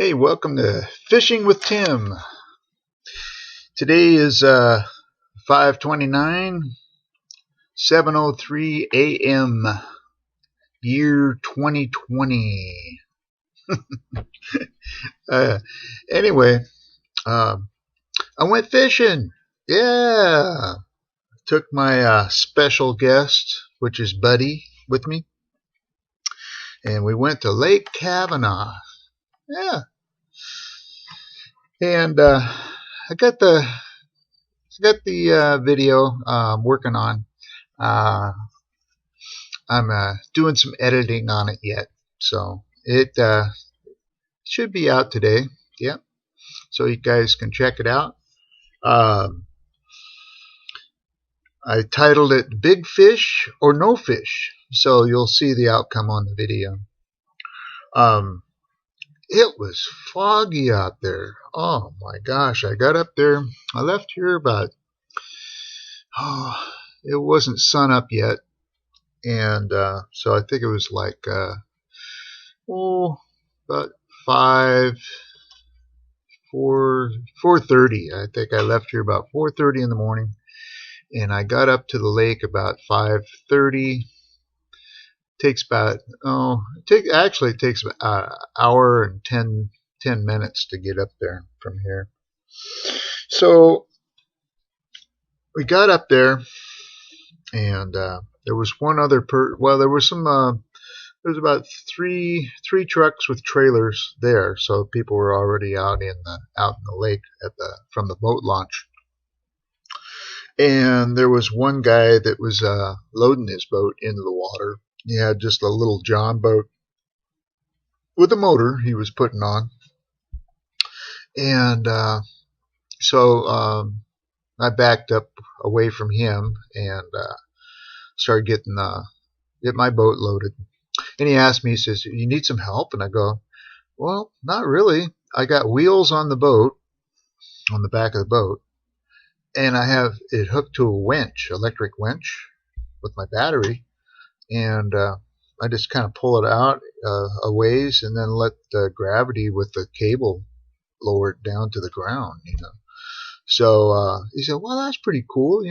Hey, welcome to Fishing with Tim. Today is 5/29, 7:03 a.m. year 2020. Anyway, I went fishing. Yeah, took my special guest, which is Buddy, with me, and we went to Lake Kavanaugh. Yeah, and I got the video I'm working on. I'm doing some editing on it yet, so it should be out today. Yeah, so you guys can check it out. I titled it "Big Fish or No Fish," so you'll see the outcome on the video. It was foggy out there. Oh my gosh! I got up there. I left here about it wasn't sun up yet, and so I think it was like about 4:30. I think I left here about 4:30 in the morning, and I got up to the lake about 5:30. Takes about it takes about an hour and 10 minutes to get up there from here. So we got up there, and there was one other there was some there was about three trucks with trailers there, so people were already out in the lake from the boat launch. And there was one guy that was loading his boat into the water. He had just a little John boat with a motor he was putting on, and so I backed up away from him and started get my boat loaded. And he asked me, he says, "You need some help?" And I go, "Well, not really. I got wheels on the boat, on the back of the boat, and I have it hooked to a winch, electric winch, with my battery, and I just kind of pull it out a ways and then let the gravity with the cable lower it down to the ground, So he said, "Well, that's pretty cool,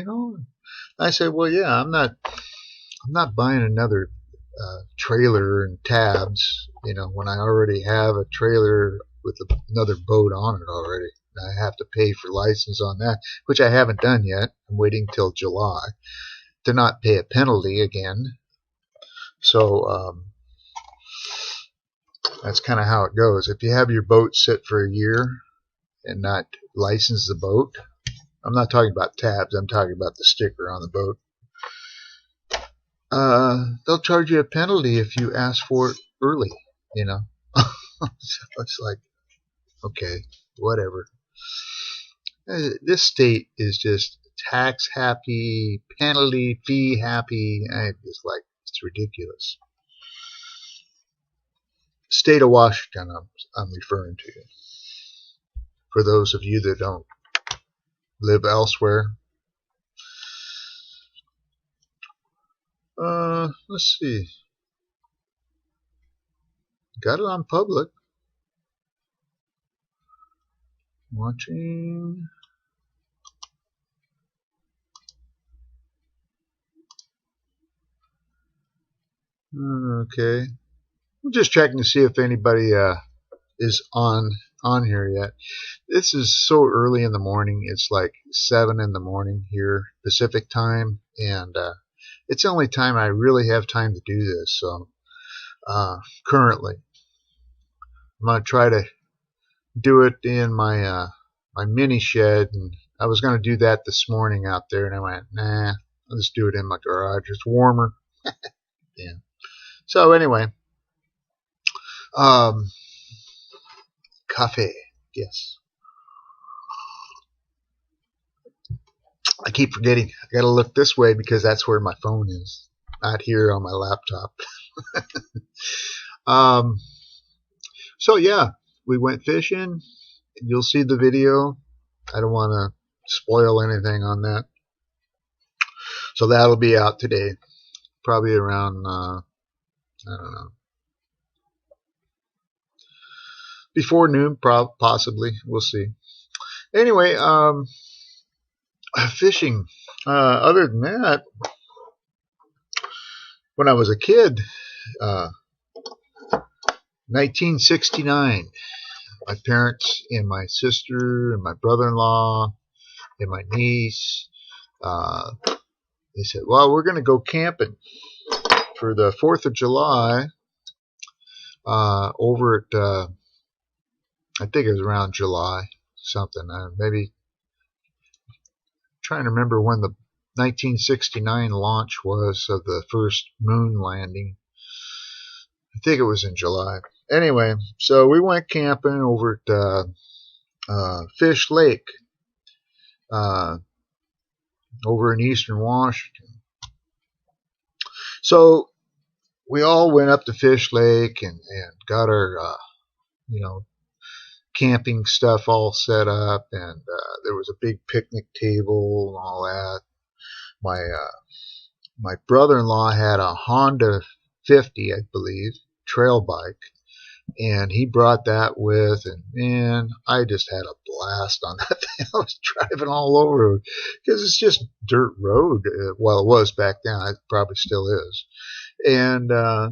I said, "Well, yeah, I'm not buying another trailer and tabs, when I already have a trailer with another boat on it already. I have to pay for license on that, which I haven't done yet. I'm waiting till July to not pay a penalty again." So that's kind of how it goes. If you have your boat sit for a year and not license the boat, I'm not talking about tabs, I'm talking about the sticker on the boat, they'll charge you a penalty if you ask for it early, So it's like, okay, whatever. This state is just tax happy, penalty fee happy. It's ridiculous. State of Washington, I'm referring to. For those of you that don't live elsewhere. Let's see. Got it on public. Watching. Okay. I'm just checking to see if anybody is on here yet. This is so early in the morning. It's like 7 in the morning here, Pacific time, and it's the only time I really have time to do this. So currently, I'm going to try to do it in my my mini shed, and I was going to do that this morning out there, and I went, nah, I'll just do it in my garage. It's warmer. Yeah. So anyway, coffee. Yes. I keep forgetting. I got to look this way because that's where my phone is, not here on my laptop. So yeah, we went fishing. You'll see the video. I don't want to spoil anything on that. So that'll be out today, probably around I don't know, before noon, possibly. We'll see. Anyway, fishing. Other than that, when I was a kid, 1969, my parents and my sister and my brother-in-law and my niece, they said, well, we're going to go camping for the 4th of July over at, I think it was around July, something. Maybe trying to remember when the 1969 launch was of the first moon landing. I think it was in July. Anyway, so we went camping over at Fish Lake over in eastern Washington. So we all went up to Fish Lake and got our, camping stuff all set up, and there was a big picnic table and all that. My brother-in-law had a Honda 50, I believe, trail bike, and he brought that with, and man, I just had a blast on that thing. I was driving all over because it's just dirt road. Well, it was back then. It probably still is. And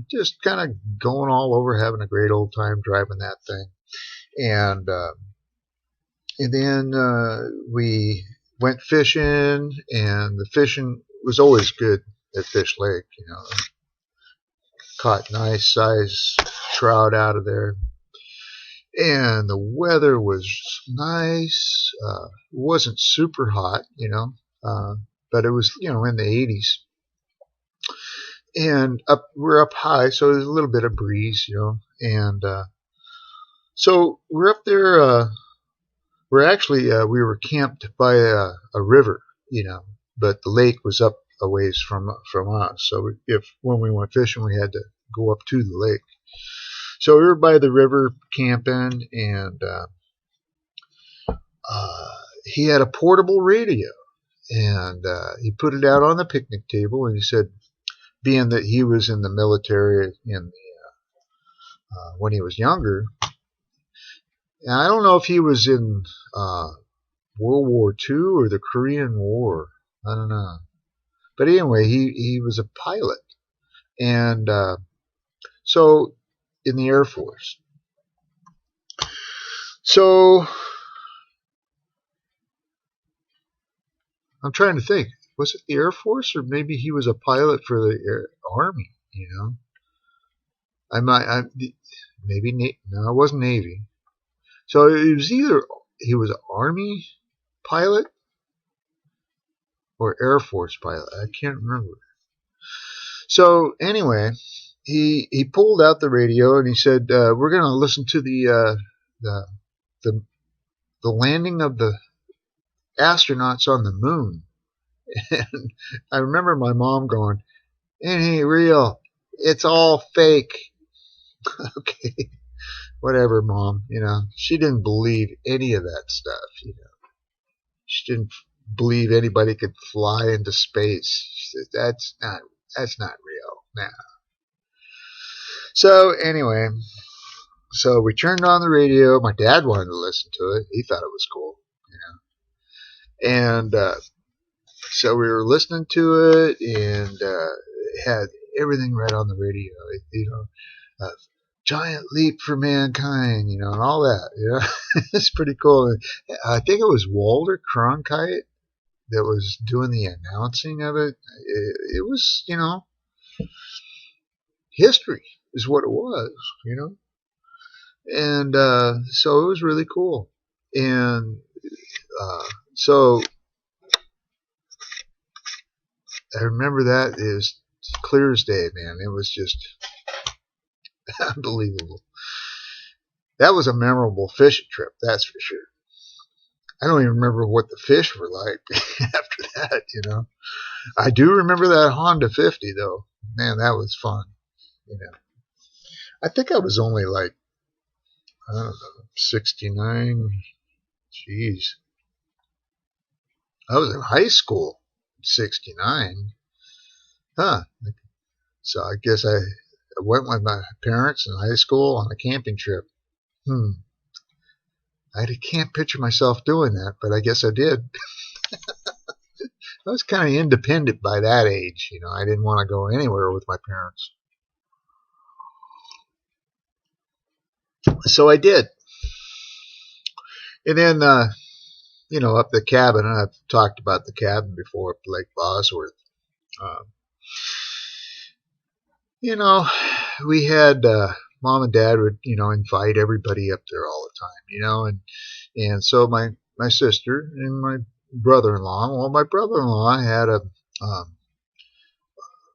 just kind of going all over, having a great old time driving that thing. And then we went fishing, and the fishing was always good at Fish Lake. Caught nice size trout out of there, and the weather was nice. It wasn't super hot, but it was in the 80s. And we're up high, so there's a little bit of breeze, and so we're up there. We were camped by a river, but the lake was up a ways from us. So when we went fishing, we had to go up to the lake. So we were by the river camping, and he had a portable radio, and he put it out on the picnic table, and he said, being that he was in the military when he was younger. And I don't know if he was in World War II or the Korean War. I don't know. But anyway, he was a pilot. And so in the Air Force. So I'm trying to think. Was it the Air Force, or maybe he was a pilot for the Army, Maybe, no, it wasn't Navy. So it was either he was an Army pilot or Air Force pilot. I can't remember. So anyway, he pulled out the radio and he said, "We're going to listen to the landing of the astronauts on the moon." And I remember my mom going, "It ain't real. It's all fake." Okay. Whatever, Mom, she didn't believe any of that stuff, She didn't believe anybody could fly into space. She said, that's not real. Nah. So anyway, so we turned on the radio. My dad wanted to listen to it. He thought it was cool, And so we were listening to it, and it had everything right on the radio, giant leap for mankind, and all that, It's pretty cool. I think it was Walter Cronkite that was doing the announcing of it. It was, history is what it was, And so it was really cool. And so I remember that as clear as day, man. It was just unbelievable. That was a memorable fishing trip, that's for sure. I don't even remember what the fish were like after that, I do remember that Honda 50, though. Man, that was fun, I think I was only like, I don't know, 69. Jeez. I was in high school, 69. Huh. So I guess I went with my parents in high school on a camping trip. I can't picture myself doing that, but I guess I did. I was kind of independent by that age. I didn't want to go anywhere with my parents. So I did. And then, up the cabin, and I've talked about the cabin before up Lake Bosworth. Uh, we had mom and dad would, invite everybody up there all the time, and so my sister and my brother-in-law. Well, my brother-in-law had a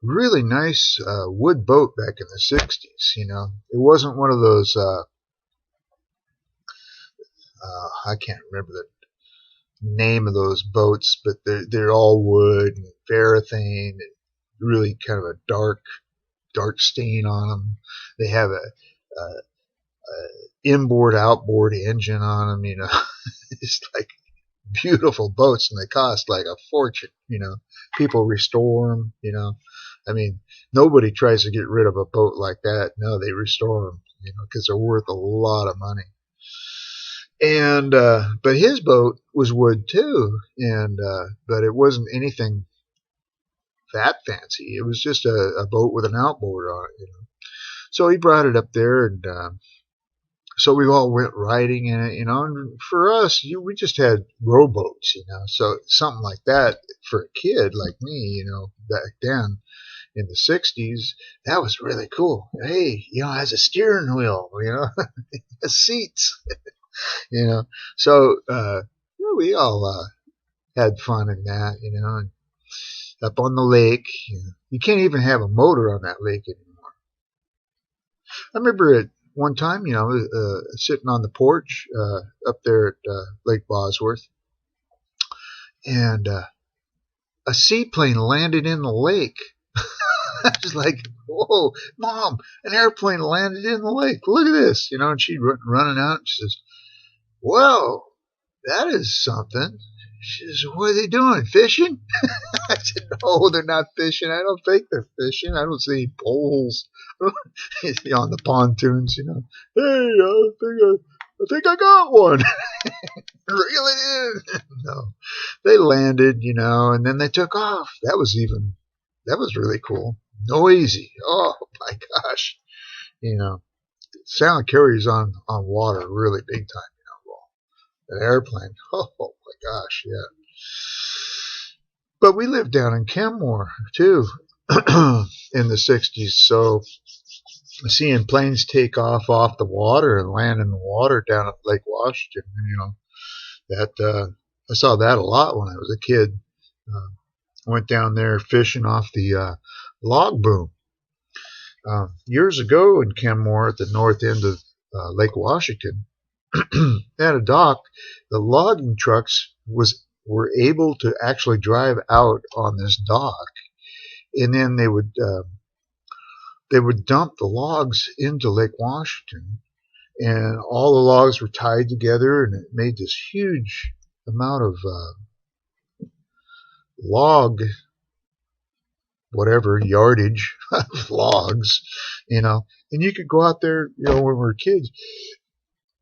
really nice wood boat back in the '60s. It wasn't one of those. I can't remember the name of those boats, but they're all wood and varathane and really kind of a dark stain on them. They have a inboard outboard engine on them. It's like beautiful boats, and they cost like a fortune. People restore them. I mean, nobody tries to get rid of a boat like that. No, they restore them. Because they're worth a lot of money. And but his boat was wood too, and but it wasn't anything that fancy. It was just a boat with an outboard on it. So he brought it up there, and so we all went riding in it. And for us, we just had rowboats. So something like that for a kid like me, back then in the '60s, that was really cool. Hey, it has a steering wheel. It has seats. So we all had fun in that, and up on the lake. You can't even have a motor on that lake anymore. I remember at one time, sitting on the porch up there at Lake Bosworth, and a seaplane landed in the lake. I was like, "Whoa, Mom, an airplane landed in the lake. Look at this." And she'd running out, and she says, "Well, that is something." She says, "What are they doing? Fishing?" I said, "No, they're not fishing. I don't think they're fishing. I don't see any poles on the pontoons, Hey, I think I got one." Reel it in. No, they landed, and then they took off. That was really cool. Noisy. Oh my gosh. Sound carries on water really big time. An airplane. Oh my gosh, yeah. But we lived down in Kenmore too in the '60s, so seeing planes take off the water and land in the water down at Lake Washington, that I saw that a lot when I was a kid. Went down there fishing off the log boom. Years ago in Kenmore at the north end of Lake Washington, at a dock, the logging trucks were able to actually drive out on this dock, and then they would dump the logs into Lake Washington, and all the logs were tied together, and it made this huge amount of log, whatever yardage of logs, and you could go out there, when we were kids,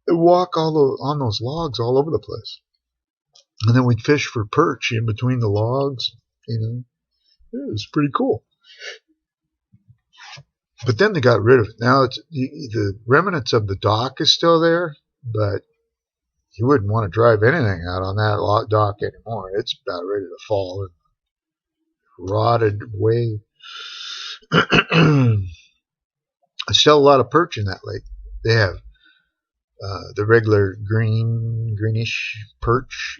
and walk on those logs all over the place. And then we'd fish for perch in between the logs. It was pretty cool. But then they got rid of it. Now the remnants of the dock is still there, but you wouldn't want to drive anything out on that dock anymore. It's about ready to fall and rotted away. Still a lot of perch in that lake. They have the regular greenish perch,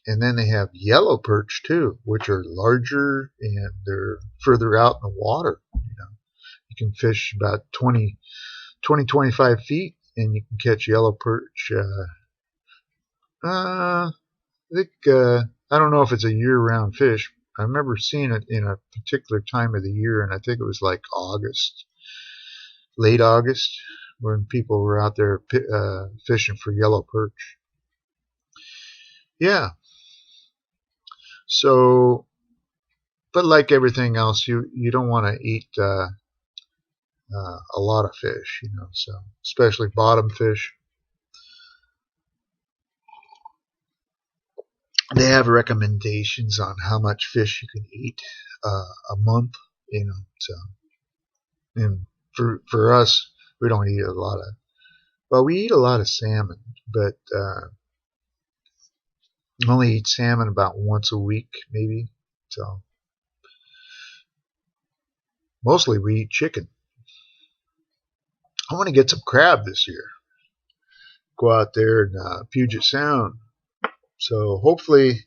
and then they have yellow perch too, which are larger and they're further out in the water. You can fish about 25 feet, and you can catch yellow perch. I think I don't know if it's a year-round fish. I remember seeing it in a particular time of the year, and I think it was like August, late August, when people were out there fishing for yellow perch. Yeah. So, but like everything else, you don't want to eat a lot of fish, so especially bottom fish. they have recommendations on how much fish you can eat a month. So and for us, we don't eat a lot of. Well, we eat a lot of salmon, but only eat salmon about once a week, maybe. So mostly we eat chicken. I want to get some crab this year. Go out there in Puget Sound. So hopefully,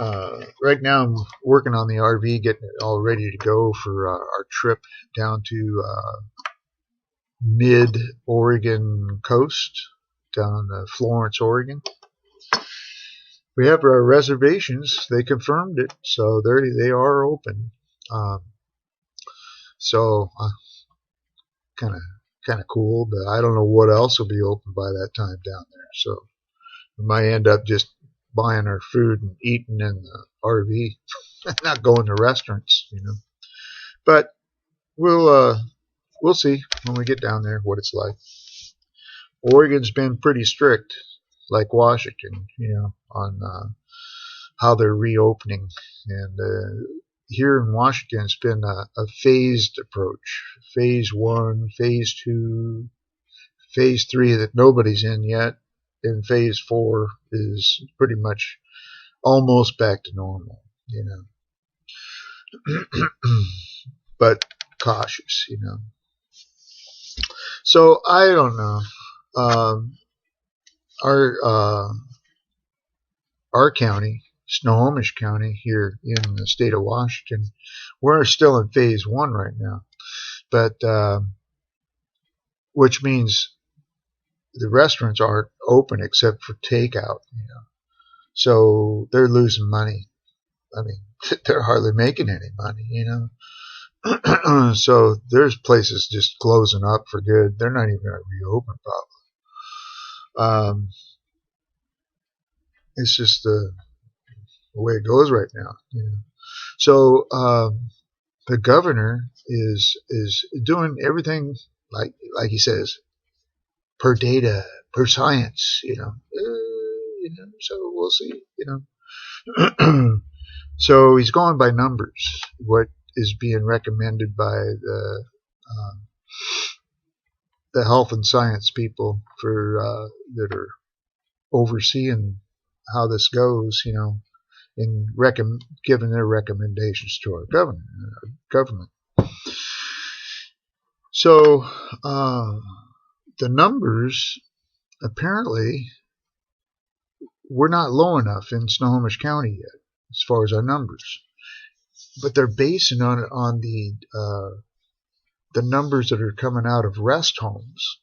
right now I'm working on the RV, getting it all ready to go for our trip down to mid-Oregon coast, down Florence, Oregon. We have our reservations. They confirmed it, so they are open. Um, so kind of cool, but I don't know what else will be open by that time down there. So we might end up just buying our food and eating in the RV, not going to restaurants, But we'll see when we get down there what it's like. Oregon's been pretty strict, like Washington, on how they're reopening. And here in Washington, it's been a phased approach. Phase 1, Phase 2, Phase 3 that nobody's in yet. And Phase 4 is pretty much almost back to normal, but cautious, So I don't know. Our our county, Snohomish County, here in the state of Washington, we're still in Phase 1 right now, but which means the restaurants aren't open except for takeout, So they're losing money. I mean, they're hardly making any money, So there's places just closing up for good. They're not even going to reopen, probably. It's just the way it goes right now. So the governor is doing everything like he says, per data, per science. So we'll see. So he's going by numbers. What is being recommended by the health and science people for that are overseeing how this goes, and giving their recommendations to our government. So the numbers, apparently, we're not low enough in Snohomish County yet, as far as our numbers. But they're basing on the numbers that are coming out of rest homes.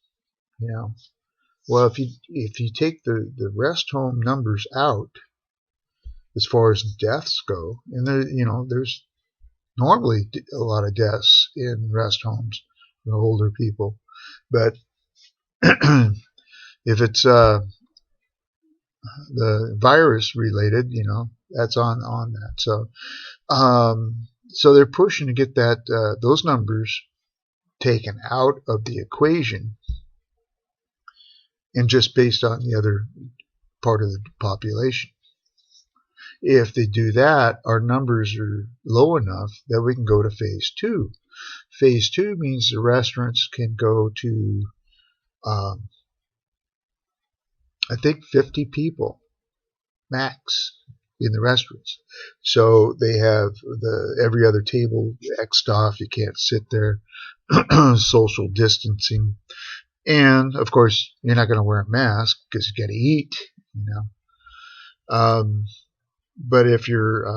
Well, if you take the rest home numbers out, as far as deaths go, and there's normally a lot of deaths in rest homes for older people, but if it's the virus related, that's on that. So they're pushing to get those numbers taken out of the equation, and just based on the other part of the population. If they do that, our numbers are low enough that we can go to Phase 2. Phase 2 means the restaurants can go to, I think, 50 people max in the restaurants. So they have every other table X'd off. You can't sit there. Social distancing. And, of course, you're not going to wear a mask because you got to eat, But if you're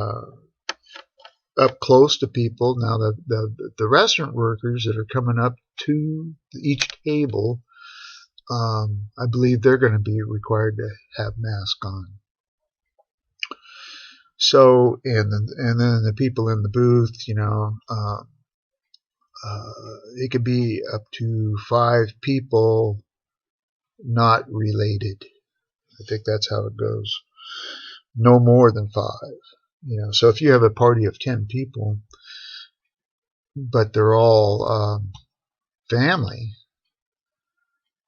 up close to people, now the restaurant workers that are coming up to each table, I believe they're going to be required to have masks on. So, and then the people in the booth, it could be up to 5 people not related. I think that's how it goes. No more than 5. So if you have a party of 10 people, but they're all family,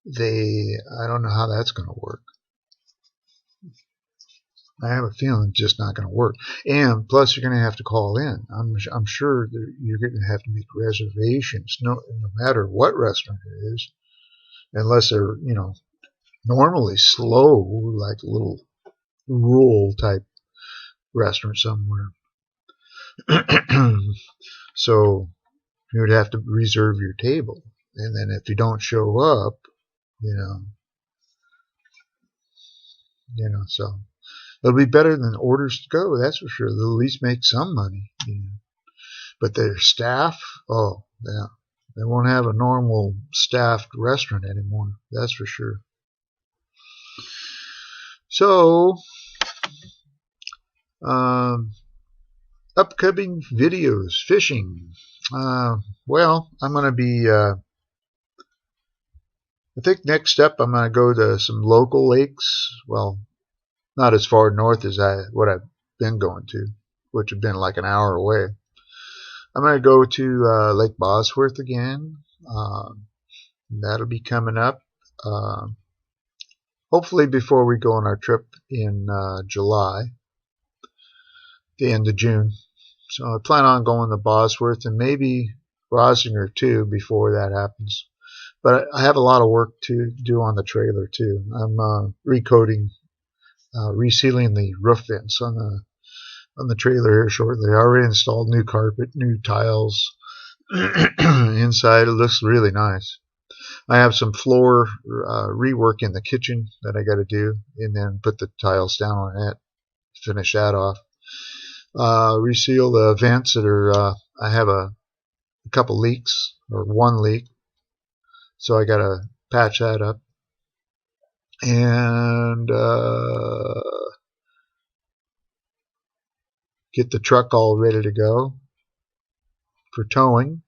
I don't know how that's going to work. I have a feeling it's just not going to work. And plus, you're going to have to call in. I'm sure that you're going to have to make reservations, no matter what restaurant it is, unless they're, normally slow, like a little rural type restaurant somewhere. So you would have to reserve your table. And then if you don't show up, so it'll be better than orders to go, that's for sure. They'll at least make some money. But their staff, oh, yeah. They won't have a normal staffed restaurant anymore, that's for sure. So, upcoming videos, fishing. Well, I'm going to be, I think next up I'm going to go to some local lakes. Well, not as far north as what I've been going to, which have been like an hour away. I'm going to go to Lake Bosworth again. That'll be coming up. Hopefully before we go on our trip in July, the end of June. So I plan on going to Bosworth and maybe Rosinger too before that happens. But I have a lot of work to do on the trailer too. I'm recoating, resealing the roof vents on the trailer here shortly. I already installed new carpet, new tiles inside. It looks really nice. I have some floor rework in the kitchen that I got to do, and then put the tiles down on that, finish that off. Reseal the vents that are, I have a couple leaks, or one leak, so I got to patch that up. And get the truck all ready to go for towing.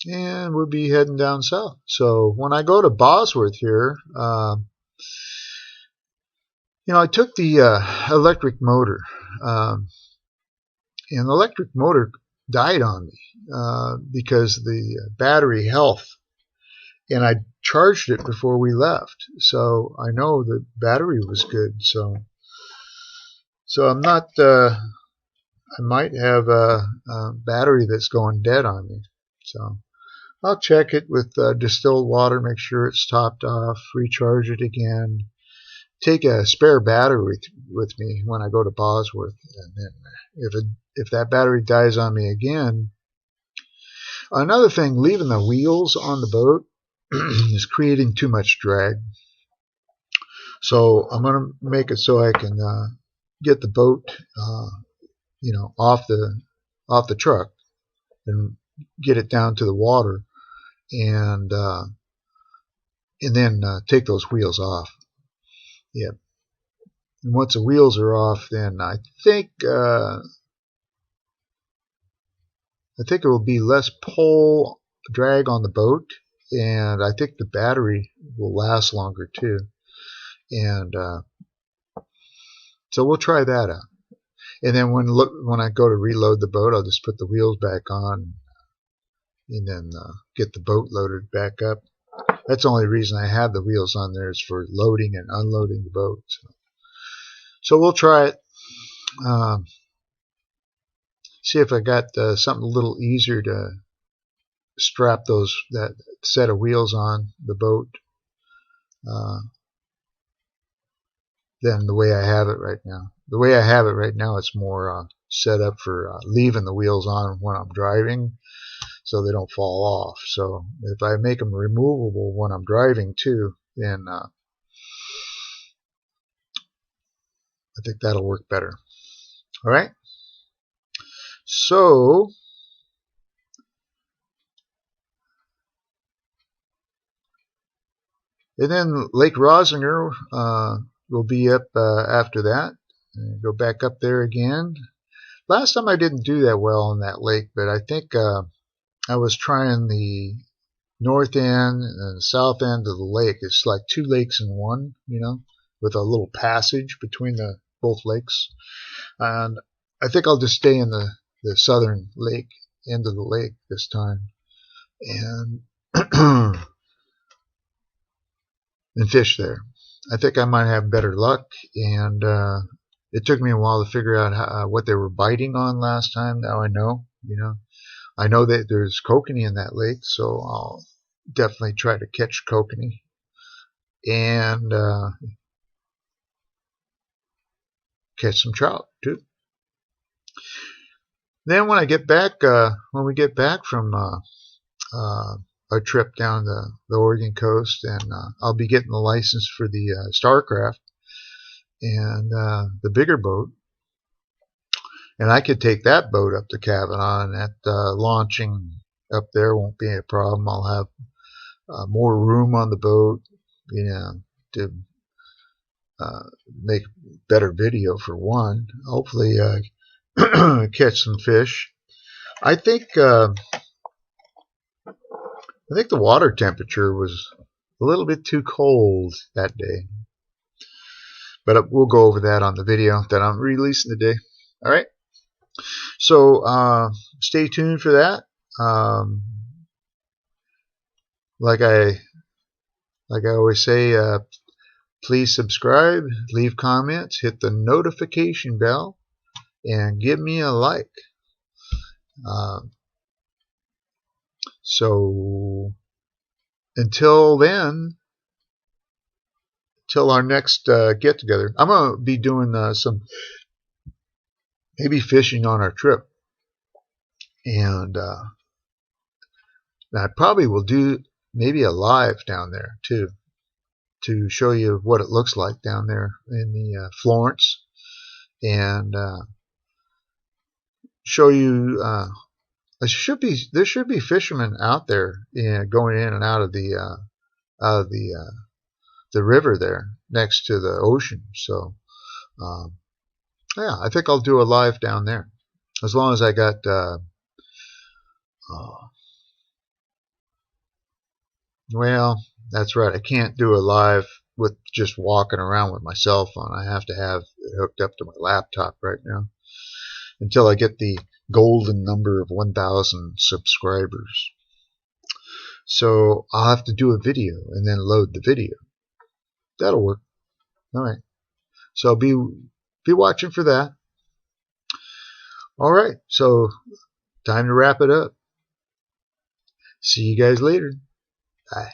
And we'll be heading down south. So when I go to Bosworth here, I took the electric motor. And the electric motor died on me because the battery health. And I charged it before we left. So I know the battery was good. So I'm not, I might have a battery that's going dead on me. So I'll check it with distilled water, make sure it's topped off, recharge it again, take a spare battery with me when I go to Bosworth. And then if that battery dies on me again, another thing, leaving the wheels on the boat is creating too much drag. So I'm going to make it so I can get the boat, off the truck and get it down to the water, and then take those wheels off. Yeah. And once the wheels are off, then I think it will be less pull drag on the boat, and I think the battery will last longer too. And so we'll try that out. And then when I go to reload the boat, I'll just put the wheels back on, and then get the boat loaded back up. That's the only reason I have the wheels on there, is for loading and unloading the boat. So we'll try it. See if I got something a little easier to strap that set of wheels on the boat than the way I have it right now. The way I have it right now, it's more set up for leaving the wheels on when I'm driving, so they don't fall off. So if I make them removable when I'm driving too, then I think that'll work better. All right. So and then Lake Rosinger will be up after that. And go back up there again. Last time I didn't do that well on that lake, but I think I was trying the north end and the south end of the lake. It's like two lakes in one, with a little passage between both lakes. And I think I'll just stay in the southern lake, end of the lake this time, and and fish there. I think I might have better luck, and it took me a while to figure out what they were biting on last time. Now I know, I know that there's kokanee in that lake, so I'll definitely try to catch kokanee and catch some trout too. Then when we get back from a trip down the Oregon coast, and I'll be getting the license for the Starcraft and the bigger boat, and I could take that boat up to Kavanaugh, and that launching up there won't be a problem. I'll have more room on the boat, to make better video for one. Hopefully, catch some fish. I think the water temperature was a little bit too cold that day, but we'll go over that on the video that I'm releasing today. All right. So stay tuned for that. Like I always say, please subscribe, leave comments, hit the notification bell, and give me a like. So until then, till our next get together, I'm gonna be doing some maybe fishing on our trip, and I probably will do maybe a live down there too, to show you what it looks like down there in the Florence, and show you. There should be fishermen out there, going in and out of the river there next to the ocean. So yeah, I think I'll do a live down there, as long as I got well, that's right, I can't do a live with just walking around with my cell phone. I have to have it hooked up to my laptop right now, until I get the golden number of 1,000 subscribers. So I'll have to do a video and then load the video. That'll work. All right. So be watching for that. All right. So time to wrap it up. See you guys later. Bye.